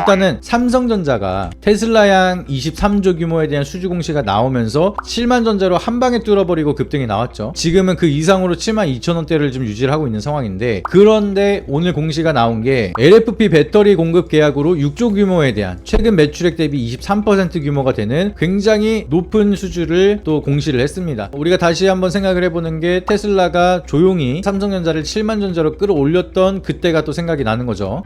일단은 삼성전자가 테슬라양 23조 규모에 대한 수주 공시가 나오면서 7만전자로 한 방에 뚫어버리고 급등이 나왔죠. 지금은 그 이상으로 72,000원대를 좀 유지를 하고 있는 상황인데, 그런데 오늘 공시가 나온 게 LFP 배터리 공급 계약으로 6조 규모에 대한 최근 매출액 대비 23% 규모가 되는 굉장히 높은 수주를 또 공시를 했습니다. 우리가 다시 한번 생각을 해보는 게, 테슬라가 조용히 삼성전자를 7만전자로 끌어올렸던 그때가 또 생각이 나는 거죠.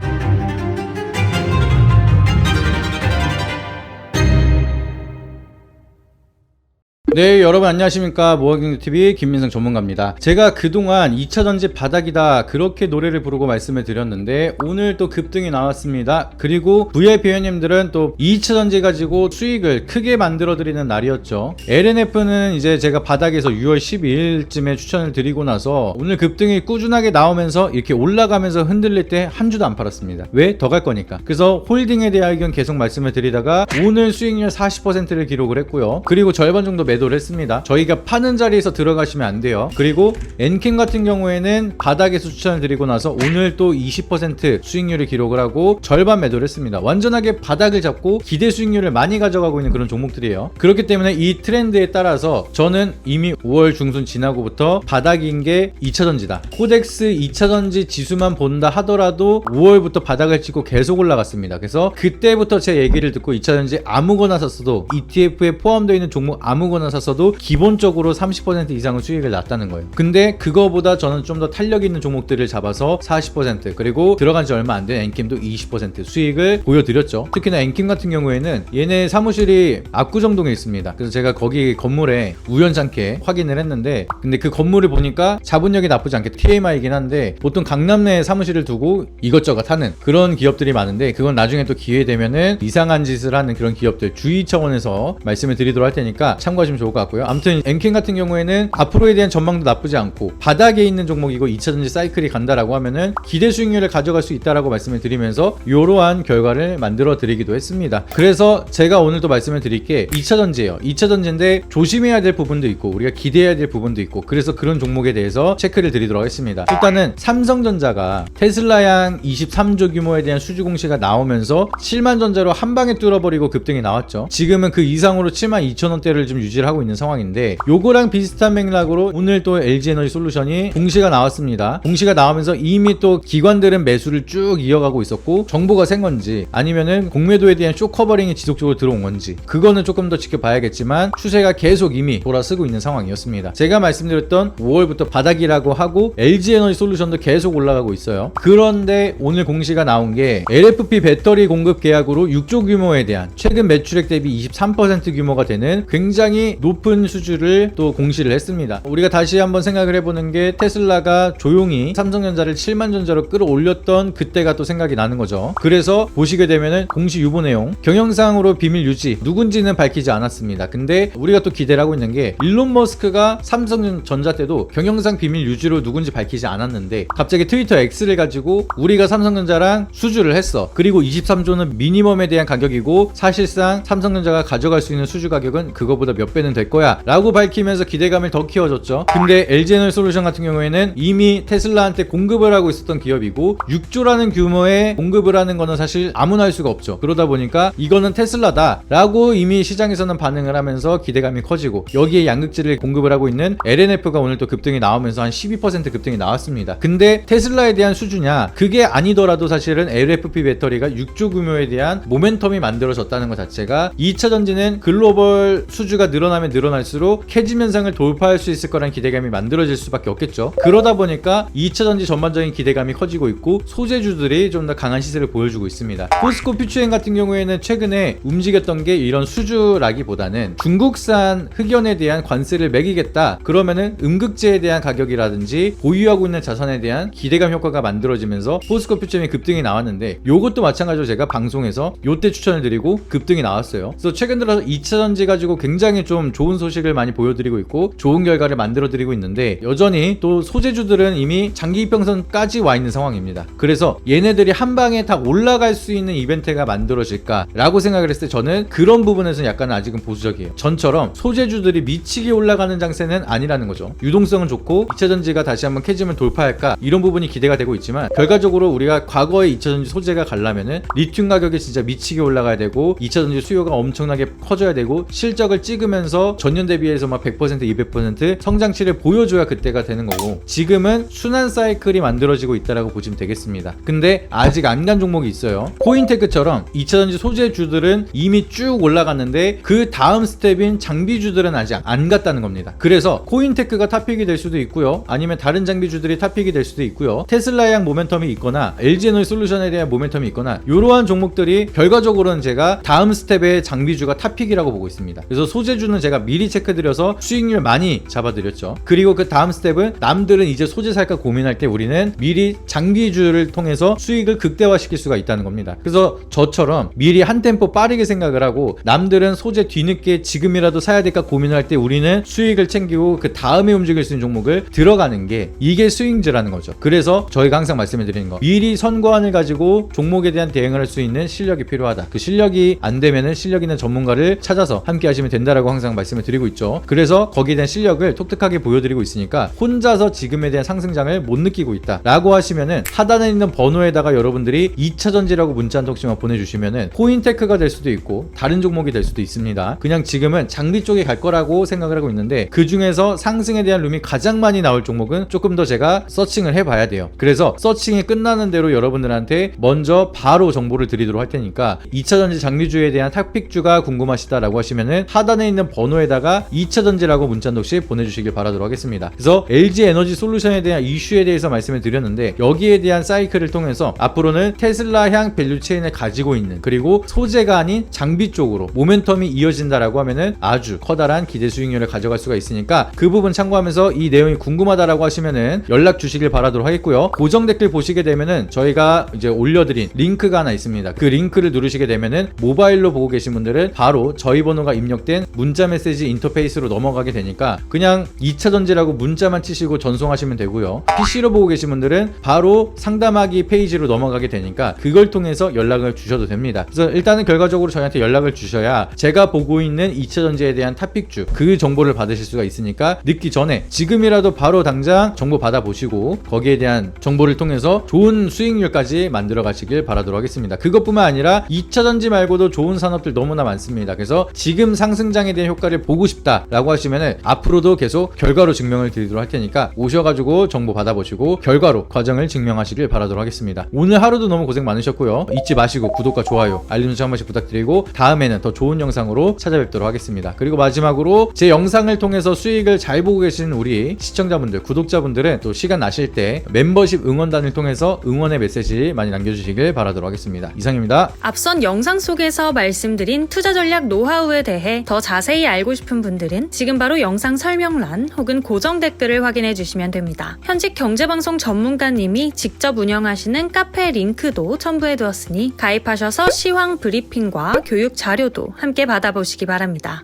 네, 여러분 안녕하십니까. 모아경제TV 김민성 전문가입니다. 제가 그동안 2차전지 바닥이다 그렇게 노래를 부르고 말씀을 드렸는데, 오늘 또 급등이 나왔습니다. 그리고 VIP 회원님들은 또 2차전지 가지고 수익을 크게 만들어 드리는 날이었죠. LNF는 이제 제가 바닥에서 6월 12일쯤에 추천을 드리고 나서 오늘 급등이 꾸준하게 나오면서 이렇게 올라가면서 흔들릴 때 한 주도 안 팔았습니다. 왜? 더 갈 거니까. 그래서 홀딩에 대한 의견 계속 말씀을 드리다가 오늘 수익률 40%를 기록을 했고요. 그리고 절반 정도 매도를 했습니다. 저희가 파는 자리에서 들어가시면 안 돼요. 그리고 엔캠 같은 경우에는 바닥에서 추천을 드리고 나서 오늘 또 20% 수익률을 기록을 하고 절반 매도를 했습니다. 완전하게 바닥을 잡고 기대 수익률을 많이 가져가고 있는 그런 종목들이에요. 그렇기 때문에 이 트렌드에 따라서 저는 이미 5월 중순 지나고부터 바닥인 게 2차전지다. 코덱스 2차전지 지수만 본다 하더라도 5월부터 바닥을 찍고 계속 올라갔습니다. 그래서 그때부터 제 얘기를 듣고 2차전지 아무거나 샀어도, ETF에 포함되어 있는 종목 아무거나 샀어도 기본적으로 30% 이상은 수익을 났다는 거예요. 근데 그거보다 저는 좀 더 탄력 있는 종목들을 잡아서 40%, 그리고 들어간 지 얼마 안 된 엔킴도 20% 수익을 보여드렸죠. 특히나 엔킴 같은 경우에는 얘네 사무실이 압구정동에 있습니다. 그래서 제가 거기 건물에 우연찮게 확인을 했는데, 근데 그 건물을 보니까 자본력이 나쁘지 않게 TMI이긴 한데, 보통 강남 내에 사무실을 두고 이것저것 하는 그런 기업들이 많은데, 그건 나중에 또 기회 되면은 이상한 짓을 하는 그런 기업들 주의 차원에서 말씀을 드리도록 할 테니까 참고하시면 좋을 것 같고요. 아무튼 엔캠 같은 경우에는 앞으로에 대한 전망도 나쁘지 않고 바닥에 있는 종목이고 2차전지 사이클이 간다라고 하면은 기대 수익률을 가져갈 수 있다라고 말씀을 드리면서 이러한 결과를 만들어 드리기도 했습니다. 그래서 제가 오늘 또 말씀을 드릴 게 2차전지예요. 2차전지인데 조심해야 될 부분도 있고 우리가 기대해야 될 부분도 있고, 그래서 그런 종목에 대해서 체크를 드리도록 하겠습니다. 일단은 삼성전자가 테슬라양 23조 규모에 대한 수주 공시가 나오면서 7만전자로 한 방에 뚫어버리고 급등이 나왔죠. 지금은 그 이상으로 72,000원대를 좀 유지를 하고 있는 상황인데, 요거랑 비슷한 맥락으로 오늘 또 LG에너지솔루션이 공시가 나왔습니다. 공시가 나오면서 이미 또 기관들은 매수를 쭉 이어가고 있었고, 정보가 센 건지 아니면은 공매도에 대한 쇼커버링이 지속적으로 들어온 건지 그거는 조금 더 지켜봐야겠지만, 추세가 계속 이미 돌아서고 있는 상황이었습니다. 제가 말씀드렸던 5월부터 바닥이라고 하고 LG에너지솔루션도 계속 올라가고 있어요. 그런데 오늘 공시가 나온 게 LFP 배터리 공급 계약으로 6조 규모에 대한 최근 매출액 대비 23% 규모가 되는 굉장히 높은 수주를 또 공시를 했습니다. 우리가 다시 한번 생각을 해보는 게, 테슬라가 조용히 삼성전자를 7만전자로 끌어올렸던 그때가 또 생각이 나는 거죠. 그래서 보시게 되면은 공시 유보 내용, 경영상으로 비밀 유지, 누군지는 밝히지 않았습니다. 근데 우리가 또 기대를 하고 있는 게, 일론 머스크가 삼성전자 때도 경영상 비밀 유지로 누군지 밝히지 않았는데 갑자기 트위터 X를 가지고 우리가 삼성전자랑 수주를 했어. 그리고 23조는 미니멈에 대한 가격이고 사실상 삼성전자가 가져갈 수 있는 수주 가격은 그거보다 몇 배는 될 거야 라고 밝히면서 기대감을 더 키워줬죠. 근데 LG에너지솔루션 같은 경우에는 이미 테슬라한테 공급을 하고 있었던 기업이고, 6조라는 규모의 공급을 하는 거는 사실 아무나 할 수가 없죠. 그러다 보니까 이거는 테슬라다 라고 이미 시장에서는 반응을 하면서 기대감이 커지고, 여기에 양극재를 공급을 하고 있는 LNF가 오늘 또 급등이 나오면서 한 12% 급등이 나왔습니다. 근데 테슬라에 대한 수주냐? 그게 아니더라도 사실은 LFP 배터리가 6조 규모에 대한 모멘텀이 만들어졌다는 것 자체가, 2차전지는 글로벌 수주가 늘어나면 늘어날수록 캐즘 현상을 돌파할 수 있을 거란 기대감이 만들어질 수밖에 없겠죠. 그러다 보니까 2차전지 전반적인 기대감이 커지고 있고, 소재주들이 좀 더 강한 시세를 보여주고 있습니다. 포스코 퓨처엠 같은 경우에는 최근에 움직였던 게 이런 수주라기보다는 중국산 흑연에 대한 관세를 매기겠다, 그러면은 음극재에 대한 가격이라든지 보유하고 있는 자산에 대한 기대감 효과가 만들어지면서 포스코 퓨처엠이 급등이 나왔는데, 요것도 마찬가지로 제가 방송에서 요때 추천을 드리고 급등이 나왔어요. 그래서 최근 들어서 2차전지 가지고 굉장히 좀 좀 좋은 소식을 많이 보여드리고 있고 좋은 결과를 만들어드리고 있는데, 여전히 또 소재주들은 이미 장기 이평선까지 와 있는 상황입니다. 그래서 얘네들이 한 방에 다 올라갈 수 있는 이벤트가 만들어질까 라고 생각을 했을 때 저는 그런 부분에서는 약간 아직은 보수적이에요. 전처럼 소재주들이 미치게 올라가는 장세는 아니라는 거죠. 유동성은 좋고 2차전지가 다시 한번 캐즘을 돌파할까, 이런 부분이 기대가 되고 있지만, 결과적으로 우리가 과거의 2차전지 소재가 가려면은 리튬 가격이 진짜 미치게 올라가야 되고 2차전지 수요가 엄청나게 커져야 되고 실적을 찍으면서 전년 대비해서 막 100% 200% 성장치를 보여줘야 그때가 되는 거고, 지금은 순환 사이클이 만들어지고 있다라고 보시면 되겠습니다. 근데 아직 안 간 종목이 있어요. 코인테크처럼 2차전지 소재주들은 이미 쭉 올라갔는데 그 다음 스텝인 장비주들은 아직 안 갔다는 겁니다. 그래서 코인테크가 탑픽이 될 수도 있고요, 아니면 다른 장비주들이 탑픽이 될 수도 있고요, 테슬라에 대한 모멘텀이 있거나 LG에너지솔루션에 대한 모멘텀이 있거나, 이러한 종목들이 결과적으로는 제가 다음 스텝의 장비주가 탑픽이라고 보고 있습니다. 그래서 소재주는 제가 미리 체크드려서 수익률 많이 잡아드렸죠. 그리고 그 다음 스텝은 남들은 이제 소재 살까 고민할 때 우리는 미리 장비주를 통해서 수익을 극대화시킬 수가 있다는 겁니다. 그래서 저처럼 미리 한 템포 빠르게 생각을 하고 남들은 소재 뒤늦게 지금이라도 사야 될까 고민할 때 우리는 수익을 챙기고 그 다음에 움직일 수 있는 종목을 들어가는 게, 이게 스윙즈라는 거죠. 그래서 저희가 항상 말씀을 드리는 거, 미리 선고안을 가지고 종목에 대한 대응을 할 수 있는 실력이 필요하다. 그 실력이 안 되면은 실력 있는 전문가를 찾아서 함께 하시면 된다라고 항상 말씀을 드리고 있죠. 그래서 거기에 대한 실력을 톡톡하게 보여드리고 있으니까 혼자서 지금에 대한 상승장을 못 느끼고 있다 라고 하시면은 하단에 있는 번호에다가 여러분들이 2차전지라고 문자 한 통씩만 보내주시면은 코인테크가 될 수도 있고 다른 종목이 될 수도 있습니다. 그냥 지금은 장비 쪽에 갈 거라고 생각을 하고 있는데, 그 중에서 상승에 대한 룸이 가장 많이 나올 종목은 조금 더 제가 서칭을 해봐야 돼요. 그래서 서칭이 끝나는 대로 여러분들한테 먼저 바로 정보를 드리도록 할 테니까, 2차전지 장비주에 대한 탑픽주가 궁금하시다라고 하시면은 하단에 있는 번호에다가 2차전지라고 문자 한 통씩 보내주시길 바라도록 하겠습니다. 그래서 LG에너지솔루션에 대한 이슈에 대해서 말씀을 드렸는데, 여기에 대한 사이클을 통해서 앞으로는 테슬라향 밸류체인을 가지고 있는, 그리고 소재가 아닌 장비 쪽으로 모멘텀이 이어진다라고 하면은 아주 커다란 기대 수익률을 가져갈 수가 있으니까, 그 부분 참고하면서 이 내용이 궁금하다라고 하시면은 연락 주시길 바라도록 하겠고요. 고정 댓글 보시게 되면은 저희가 이제 올려드린 링크가 하나 있습니다. 그 링크를 누르시게 되면은 모바일로 보고 계신 분들은 바로 저희 번호가 입력된 문자 메시지 인터페이스로 넘어가게 되니까 그냥 2차전지라고 문자만 치시고 전송하시면 되고요. PC로 보고 계신 분들은 바로 상담하기 페이지로 넘어가게 되니까 그걸 통해서 연락을 주셔도 됩니다. 그래서 일단은 결과적으로 저희한테 연락을 주셔야 제가 보고 있는 2차전지에 대한 탑픽주 그 정보를 받으실 수가 있으니까, 늦기 전에 지금이라도 바로 당장 정보 받아보시고 거기에 대한 정보를 통해서 좋은 수익률까지 만들어 가시길 바라도록 하겠습니다. 그것뿐만 아니라 2차전지 말고도 좋은 산업들 너무나 많습니다. 그래서 지금 상승장에 대한 효과를 보고 싶다라고 하시면은 앞으로도 계속 결과로 증명을 드리도록 할 테니까 오셔가지고 정보 받아보시고 결과로 과정을 증명하시길 바라도록 하겠습니다. 오늘 하루도 너무 고생 많으셨고요. 잊지 마시고 구독과 좋아요, 알림 설정 한 번씩 부탁드리고 다음에는 더 좋은 영상으로 찾아뵙도록 하겠습니다. 그리고 마지막으로 제 영상을 통해서 수익을 잘 보고 계시는 우리 시청자분들, 구독자분들은 또 시간 나실 때 멤버십 응원단을 통해서 응원의 메시지 많이 남겨주시길 바라도록 하겠습니다. 이상입니다. 앞선 영상 속에서 말씀드린 투자 전략 노하우에 대해 더 자세히 알고 싶은 분들은 지금 바로 영상 설명란 혹은 고정 댓글을 확인해 주시면 됩니다. 현직 경제방송 전문가님이 직접 운영하시는 카페 링크도 첨부해 두었으니 가입하셔서 시황 브리핑과 교육 자료도 함께 받아보시기 바랍니다.